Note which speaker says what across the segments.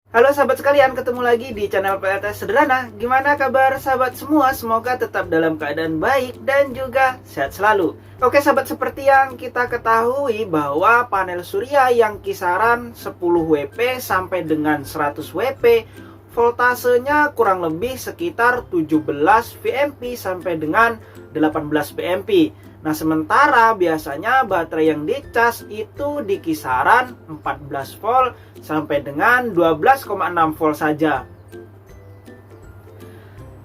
Speaker 1: Halo sahabat sekalian, ketemu lagi di channel PLTS Sederhana. Gimana kabar sahabat semua? Semoga tetap dalam keadaan baik dan juga sehat selalu. Oke sahabat, seperti yang kita ketahui bahwa panel surya yang kisaran 10 WP sampai dengan 100 WP, voltasenya kurang lebih sekitar 17 VMP sampai dengan 18 VMP. Nah, sementara biasanya baterai yang dicas itu di kisaran 14 volt sampai dengan 12,6 volt saja.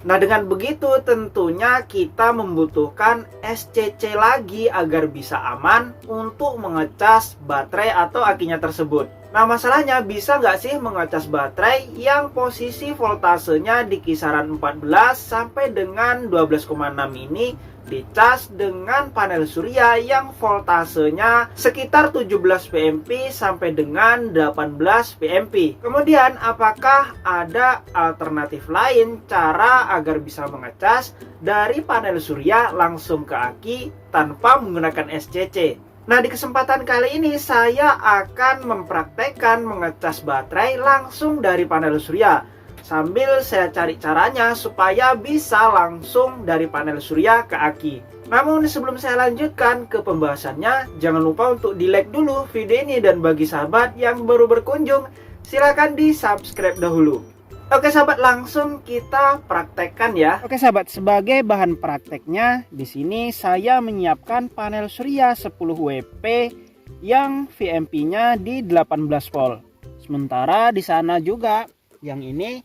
Speaker 1: Nah, dengan begitu tentunya kita membutuhkan SCC lagi agar bisa aman untuk mengecas baterai atau akinya tersebut. Nah, masalahnya bisa nggak sih mengecas baterai yang posisi voltasenya di kisaran 14 sampai dengan 12,6 ini dicas dengan panel surya yang voltasenya sekitar 17 VMP sampai dengan 18 VMP. Kemudian, apakah ada alternatif lain cara agar bisa mengecas dari panel surya langsung ke aki tanpa menggunakan SCC? Nah, di kesempatan kali ini saya akan mempraktekkan mengecas baterai langsung dari panel surya. Sambil saya cari caranya supaya bisa langsung dari panel surya ke aki. Namun sebelum saya lanjutkan ke pembahasannya, jangan lupa untuk di like dulu video ini, dan bagi sahabat yang baru berkunjung, silahkan di subscribe dahulu. Oke sahabat, langsung kita praktekkan ya. Oke sahabat, sebagai bahan prakteknya di sini saya menyiapkan panel surya 10 WP yang VMP-nya di 18 volt. Sementara di sana juga yang ini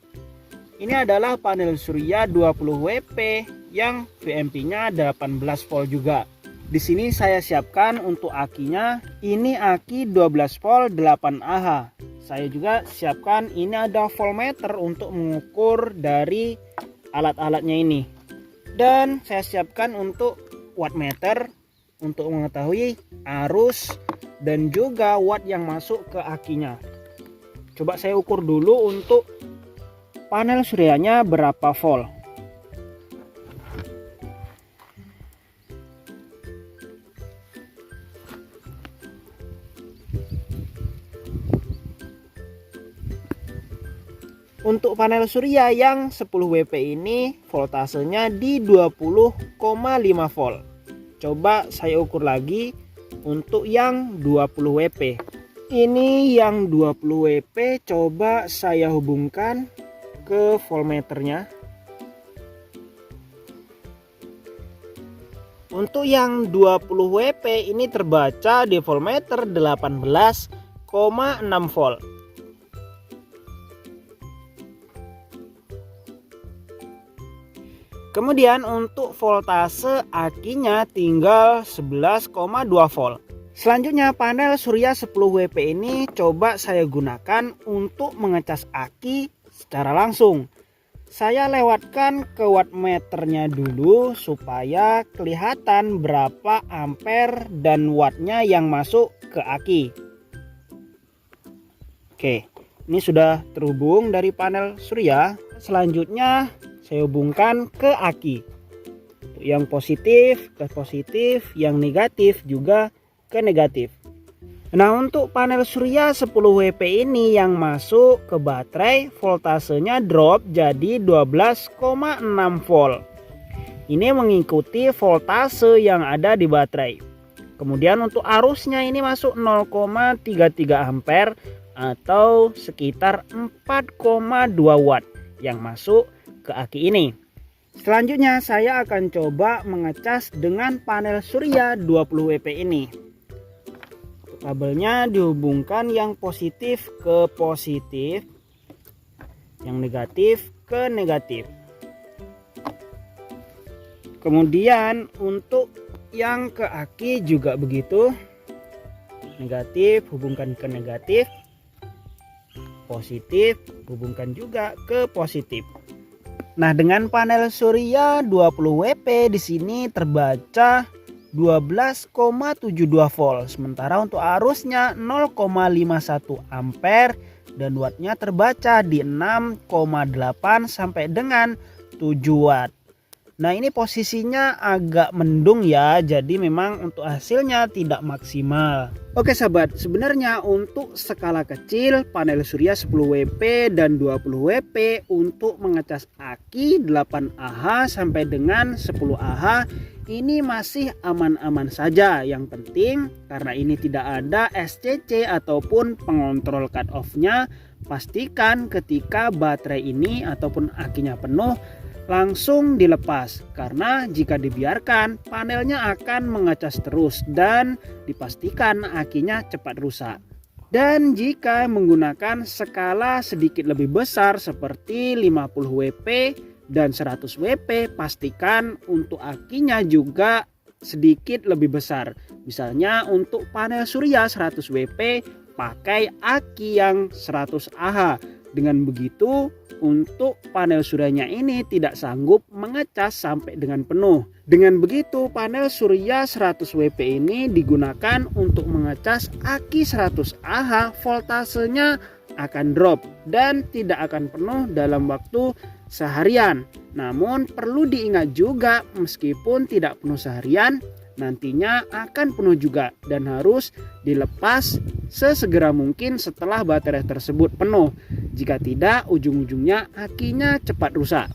Speaker 1: adalah panel surya 20 WP yang VMP-nya 18 volt juga. Di sini saya siapkan untuk akinya, ini aki 12 volt 8Ah. Saya juga siapkan ini ada voltmeter untuk mengukur dari alat-alatnya ini. Dan saya siapkan untuk wattmeter untuk mengetahui arus dan juga watt yang masuk ke akinya. Coba saya ukur dulu untuk panel suryanya berapa volt. Untuk panel surya yang 10 WP ini voltasenya di 20,5 volt. Coba saya ukur lagi untuk yang 20 WP. Ini yang 20 WP, coba saya hubungkan ke voltmeternya. Untuk yang 20 WP ini terbaca di voltmeter 18,6 volt. Kemudian untuk voltase akinya tinggal 11,2 volt. Selanjutnya panel surya 10 WP ini coba saya gunakan untuk mengecas aki secara langsung. Saya lewatkan ke wattmeternya dulu supaya kelihatan berapa ampere dan wattnya yang masuk ke aki. Oke, ini sudah terhubung dari panel surya. Selanjutnya saya hubungkan ke aki. Yang positif ke positif, yang negatif juga ke negatif. Nah, untuk panel surya 10 WP ini yang masuk ke baterai voltasenya drop jadi 12,6 volt. Ini mengikuti voltase yang ada di baterai. Kemudian untuk arusnya ini masuk 0,33 ampere atau sekitar 4,2 watt yang masuk ke aki ini. Selanjutnya saya akan coba mengecas dengan panel surya 20 WP ini. Kabelnya dihubungkan yang positif ke positif, yang negatif ke negatif. Kemudian untuk yang ke aki juga begitu, negatif hubungkan ke negatif, positif hubungkan juga ke positif. Nah, dengan panel surya 20 WP di sini terbaca 12,72 volt. Sementara untuk arusnya 0,51 ampere dan wattnya terbaca di 6,8 sampai dengan 7 watt. Nah, ini posisinya agak mendung ya, jadi memang untuk hasilnya tidak maksimal. Oke sahabat, sebenarnya untuk skala kecil panel surya 10 WP dan 20 WP untuk mengecas aki 8 Ah sampai dengan 10 Ah ini masih aman-aman saja. Yang penting karena ini tidak ada SCC ataupun pengontrol cut off-nya, pastikan ketika baterai ini ataupun akinya penuh langsung dilepas, karena jika dibiarkan panelnya akan mengecas terus dan dipastikan akinya cepat rusak. Dan jika menggunakan skala sedikit lebih besar seperti 50 WP dan 100 WP, pastikan untuk akinya juga sedikit lebih besar. Misalnya untuk panel surya 100 WP pakai aki yang 100 Ah. Dengan begitu untuk panel suryanya ini tidak sanggup mengecas sampai dengan penuh. Dengan begitu panel surya 100 WP ini digunakan untuk mengecas aki 100 Ah, voltasenya akan drop dan tidak akan penuh dalam waktu seharian. Namun perlu diingat juga, meskipun tidak penuh seharian, nantinya akan penuh juga dan harus dilepas sesegera mungkin setelah baterai tersebut penuh. Jika tidak, ujung-ujungnya akinya cepat rusak.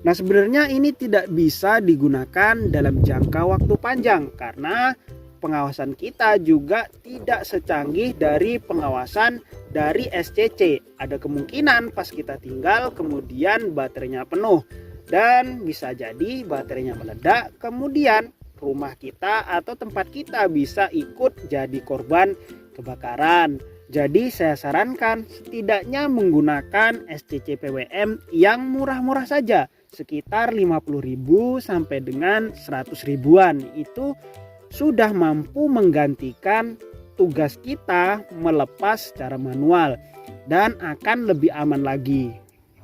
Speaker 1: Nah, sebenarnya ini tidak bisa digunakan dalam jangka waktu panjang karena pengawasan kita juga tidak secanggih dari pengawasan dari SCC. Ada kemungkinan pas kita tinggal kemudian baterainya penuh dan bisa jadi baterainya meledak, kemudian rumah kita atau tempat kita bisa ikut jadi korban kebakaran. Jadi saya sarankan setidaknya menggunakan SCC PWM yang murah-murah saja, sekitar 50.000 sampai dengan 100 ribuan. Itu sudah mampu menggantikan tugas kita melepas secara manual dan akan lebih aman lagi.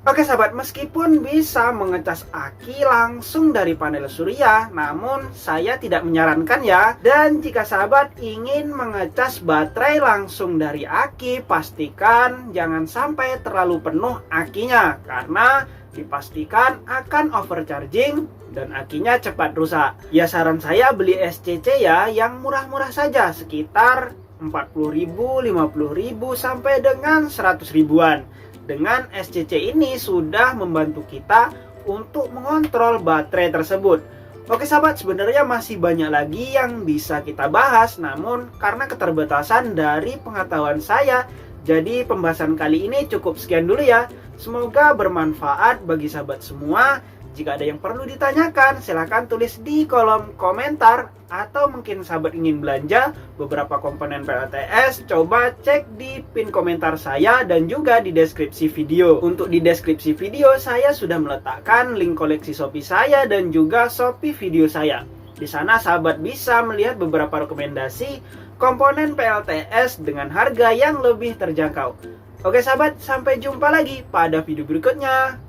Speaker 1: Oke sahabat, meskipun bisa mengecas aki langsung dari panel surya, namun saya tidak menyarankan ya. Dan jika sahabat ingin mengecas baterai langsung dari aki, pastikan jangan sampai terlalu penuh akinya, karena dipastikan akan overcharging dan akinya cepat rusak. Ya saran saya beli SCC ya yang murah-murah saja, sekitar 40.000, 50.000 sampai dengan 100 ribuan. Dengan SCC ini sudah membantu kita untuk mengontrol baterai tersebut. Oke sahabat, sebenarnya masih banyak lagi yang bisa kita bahas, namun karena keterbatasan dari pengetahuan saya, jadi pembahasan kali ini cukup sekian dulu ya. Semoga bermanfaat bagi sahabat semua. Jika ada yang perlu ditanyakan, silahkan tulis di kolom komentar. Atau mungkin sahabat ingin belanja beberapa komponen PLTS, coba cek di pin komentar saya dan juga di deskripsi video. Untuk di deskripsi video saya sudah meletakkan link koleksi Shopee saya dan juga Shopee video saya. Di sana sahabat bisa melihat beberapa rekomendasi komponen PLTS dengan harga yang lebih terjangkau. Oke sahabat, sampai jumpa lagi pada video berikutnya.